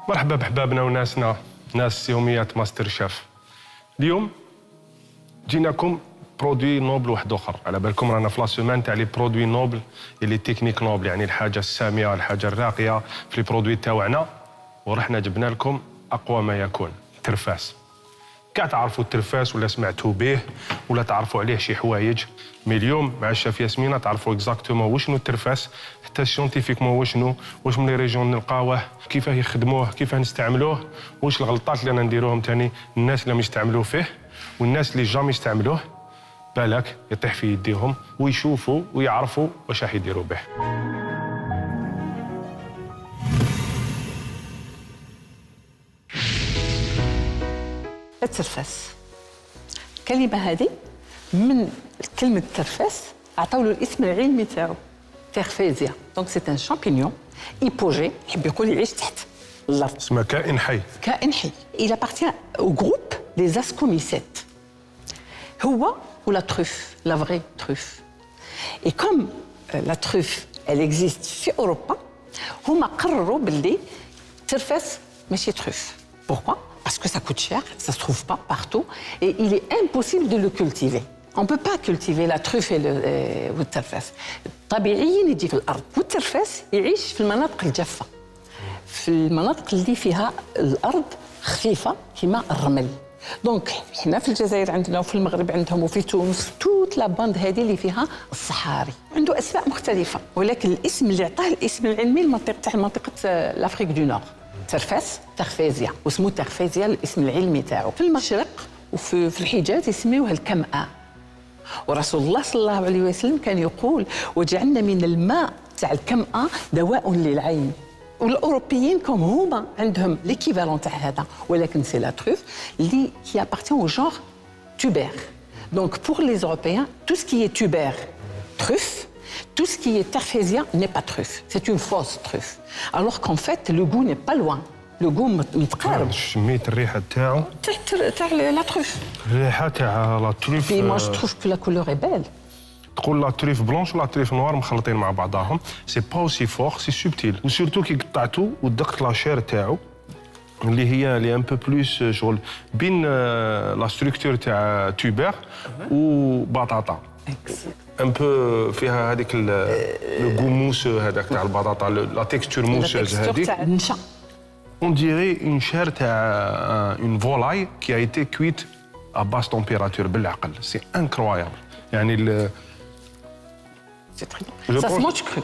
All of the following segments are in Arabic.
مرحبا بحبابنا وناسنا، ناس يوميات ماستر شيف. اليوم جيناكم برودوي نوبل واحد اخر. على بالكم رانا في لاسومان تاع لي برودوي نوبل لي تكنيك نوبل، يعني الحاجه الساميه الحاجه الراقيه في لي برودوي تاوعنا. ورحنا جبنا لكم اقوى ما يكون ترفاس. كاع تعرفوا الترفاس ولا سمعتوا به ولا تعرفوا عليه شي حوايج، مي اليوم مع الشاف ياسمينه تعرفوا اكزاكتومون وشنو الترفاس، حتى سيونتيفيكمون واش من لي ريجيون نلقاوه، كيفاه يخدموه، كيفاه نستعملوه، واش الغلطات اللي رانا نديروهم ثاني الناس اللي يستعملوا فيه والناس اللي جامي يستعملوه، بالك يطيح في يديهم ويشوفوا ويعرفوا واش راح يديروا به. الترفاس، الكلمة هذه من كلمة ترفاس عطاو له الاسم العلمي تاعو تيرفيزيا. دونك سي ان شامبينيون ايبوجي، يحب يقول يعيش تحت الارض. اسمه كائن حي. كائن حي. Il appartient au groupe des ascomycètes. هو ولا تروف، لا vraie truffe. Et comme la truffe elle existe في أوروبا، هما قرروا باللي الترفاس ماشي تروف. Pourquoi? Parce que ça coûte cher, ça ne se trouve pas partout et il est impossible de le cultiver. On ne peut pas cultiver la truffe والترفاس. طبيعيا يجي في الأرض، والترفاس يعيش في المناطق الجافة، في المناطق اللي فيها الأرض خفيفة كما الرمل. دونك حنا في الجزائر عندنا وفي المغرب عندهم وفي تونس توت لا باند هذه اللي فيها الصحاري، عنده أسماء مختلفة، ولكن الاسم اللي عطاه الاسم العلمي المنطقة تاع منطقة لافريك دو نور. ترفاس ترفيزيا، واسمه ترفيزيا الاسم العلمي تاعو. في المشرق وفي الحجاز يسميوها الكمأة. ورسول الله صلى الله عليه وسلم كان يقول: وجعلنا من الماء تاع الكمأة دواء للعين. والاوروبيين كوم هما عندهم ليكيفالون تاع هذا، ولكن سي لا تروف اللي كي ابارتيون او جونغ تubère. Donc pour les Européens, tout ce qui est tubère, truffe, tout ce qui est tarfésia n'est pas truffe. C'est une fausse truffe. Alors qu'en fait, le goût n'est pas loin. Le goût متقارب. شميت الريحه تاعو تاع لا تروف. الريحه تاع لا تروف. Et moi je trouve que la couleur est belle. تقول لا تريف بلونش ولا تريف نوار مخلطين مع بعضهم، سي با اوسي فور، سي سوبتيل. وسورتو كي قطعتو ودقت لاشير تاعو اللي هي لي ان بو بلوس شغل بين لا ستركتور تاع توبر وبطاطا، ان بو فيها هذيك لو غو موسو هذاك تاع البطاطا، لا تيكستور موسوز هذيك تاع النشا. On dirait une chair تاع une volaille qui a été cuite à basse température. بالعقل سي incroyable. يعني C'est très bon. Ça se mange cru.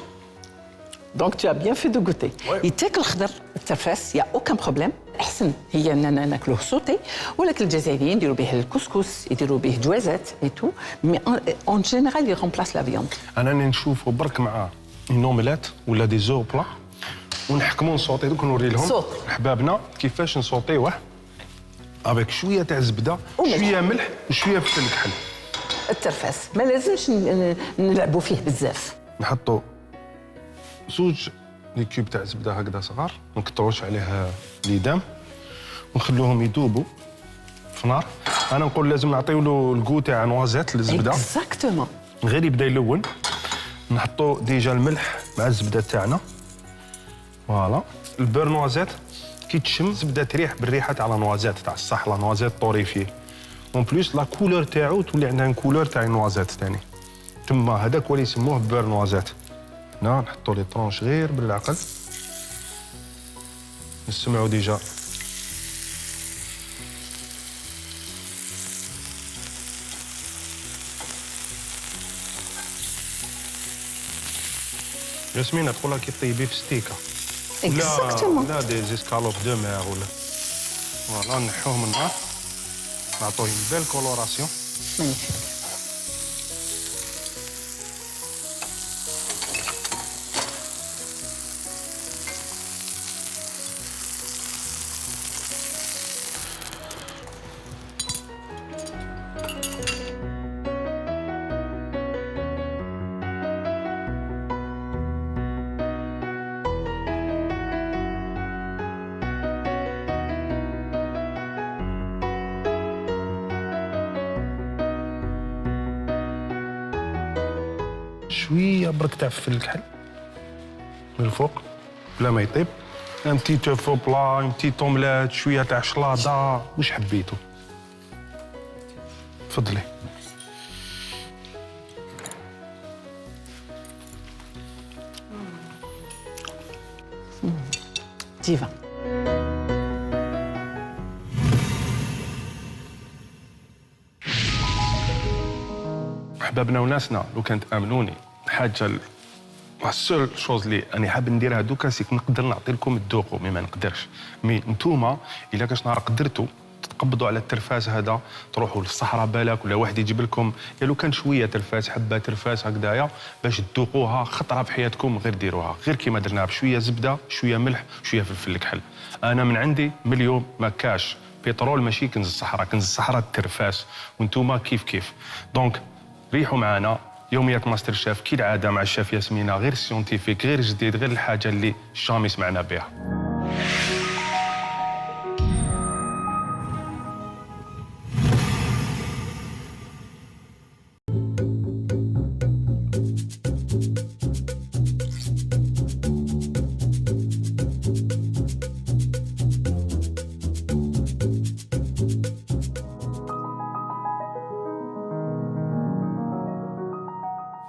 Donc tu as bien fait de goûter. يتاكل خضر الترفاس، يا aucun problème. احسن هي اننا ناكلوه صوتي، ولكن الجزائريين يديروا به الكسكس، يديروا به جوازات اي تو، مي اون جينيرال يغومبلاس لا فيوند. انا نشوفه برك مع اون اومليت ولا دي زو بلا ونحكموا نصوتي. دوك نوري لهم احبابنا كيفاش نصوتيوه افيك شويه تاع زبده، شويه ملح وشويه فلفل كحل. الترفاس ما لازمش نلعبوا فيه بزاف. نحطوا زوج لي كيوب تاع زبده هكذا صغار، ما نكثروش عليه ليدام، ونخلوهم يذوبوا في نار. انا نقول لازم نعطيو له الكو تاع نوازيت للزبده. اكزاكتومون. غير يبدا يلون نحطوا ديجا الملح مع الزبده تاعنا. فوالا البير نوازيت كي تشم زبده تريح بالريحه تاع لا نوازيت تاع الصح، لا نوازيت طوريفيه. اون بليس لا كولور تاعو تولي عندها كولور تاع النوازيت ثاني، تما هذاك هو اللي يسموه بير نوازيت. هنا نحطوا لي طرونش غير بالعقل، نسمعوا ديجا ياسمين تقولها كي طيبي في ستيكه. اكزاكتومون. لا دي زيسكالوب دو مير ولا. فوالا نحوه من النار، نعطوه اون بيل كولوراسيون. مانيفيك. شويه برك تاع فلفل الكحل من الفوق بلا ما يطيب، ان بتي توف او بلا، ان بتي اومليت، شويه تاع شلاضه، واش حبيتو. تفضلي. ديفا. احبابنا وناسنا، لو كان تامنوني حاجه السول شوز اللي راني حاب نديرها دوكا سيك نقدر نعطي لكم الدوقو، مي ما نقدرش. مي نتوما الا كاش نهار قدرتوا تقبضوا على الترفاس هذا، تروحوا للصحراء بالك، ولا واحد يجيب لكم يا لو كان شويه ترفاس، حبه ترفاس هكذايا، باش تذوقوها خطره في حياتكم، غير ديروها غير كيما درناها بشويه زبده، شويه ملح، شويه فلفل الكحل. انا من عندي من اليوم ما كاش بترول، ماشي كنز الصحراء، كنز الصحراء الترفاس، وانتوما كيف كيف. دونك ريحوا معنا يوميات ماستر شيف كالعاده مع الشيف ياسمينه، غير سيونتيفيك، غير جديد، غير الحاجه اللي جامي سمعنا بها.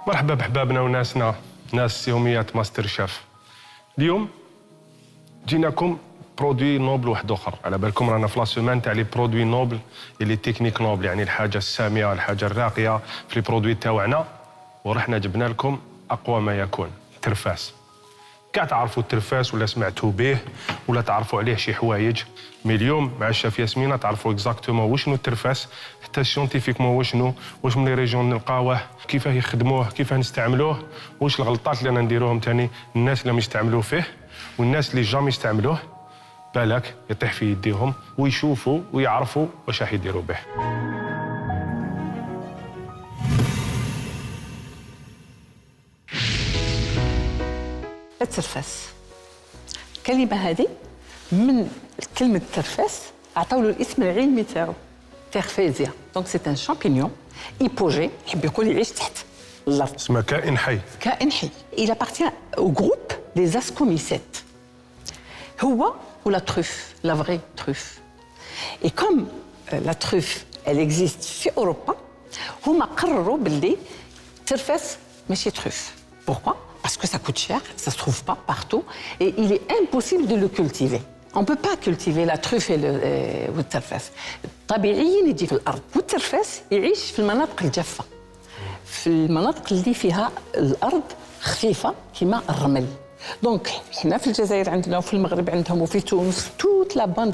مرحبا بحبابنا وناسنا، ناس يوميات ماستر شيف. اليوم جيناكم برودوي نوبل واحد اخر. على بالكم رانا في لاسومان تاع لي برودوي نوبل لي تكنيك نوبل، يعني الحاجه الساميه، الحاجه الراقيه في لي برودوي تاوعنا، ورحنا جبنا لكم اقوى ما يكون ترفاس. كاع تعرفوا الترفاس ولا سمعتوا به ولا تعرفوا عليه شي حوايج، مي اليوم مع الشيف ياسمينه تعرفوا اكزاكتومون وشنو الترفاس، حتى سيونتيفيكمون وشنو، واش من لي ريجيون نلقاوه، كيفاه يخدموه، كيفاه نستعملوه، واش الغلطات اللي انا نديروهم ثاني الناس اللي يستعملوه فيه، والناس اللي جامي يستعملوه بالك يطيح في يديهم، ويشوفوا ويعرفوا واش راح يديروا به. الترفاس، الكلمة هذه من كلمة ترفاس عطاو له الاسم العلمي تاعو تيرفيزيا. دونك سي ان شامبينيون ايبوجي، يحب يقول يعيش تحت الارض، اسمه كائن حي. كائن حي. il appartient au groupe des ascomycètes. هو ولا تروف، لا فري تروف. et comme la truffe elle existe في اوروبا، هما قرروا باللي الترفاس ماشي تروف. pourquoi? Parce que ça coûte cher, ça ne se trouve pas partout et il est impossible de le cultiver. On ne peut pas cultiver la truffe والترفاس. طبيعيا يجي في الأرض، والترفاس يعيش في المناطق الجافة، في المناطق اللي فيها الأرض خفيفة كما الرمل. دونك حنا في الجزائر عندنا وفي المغرب عندهم وفي تونس توت لا باند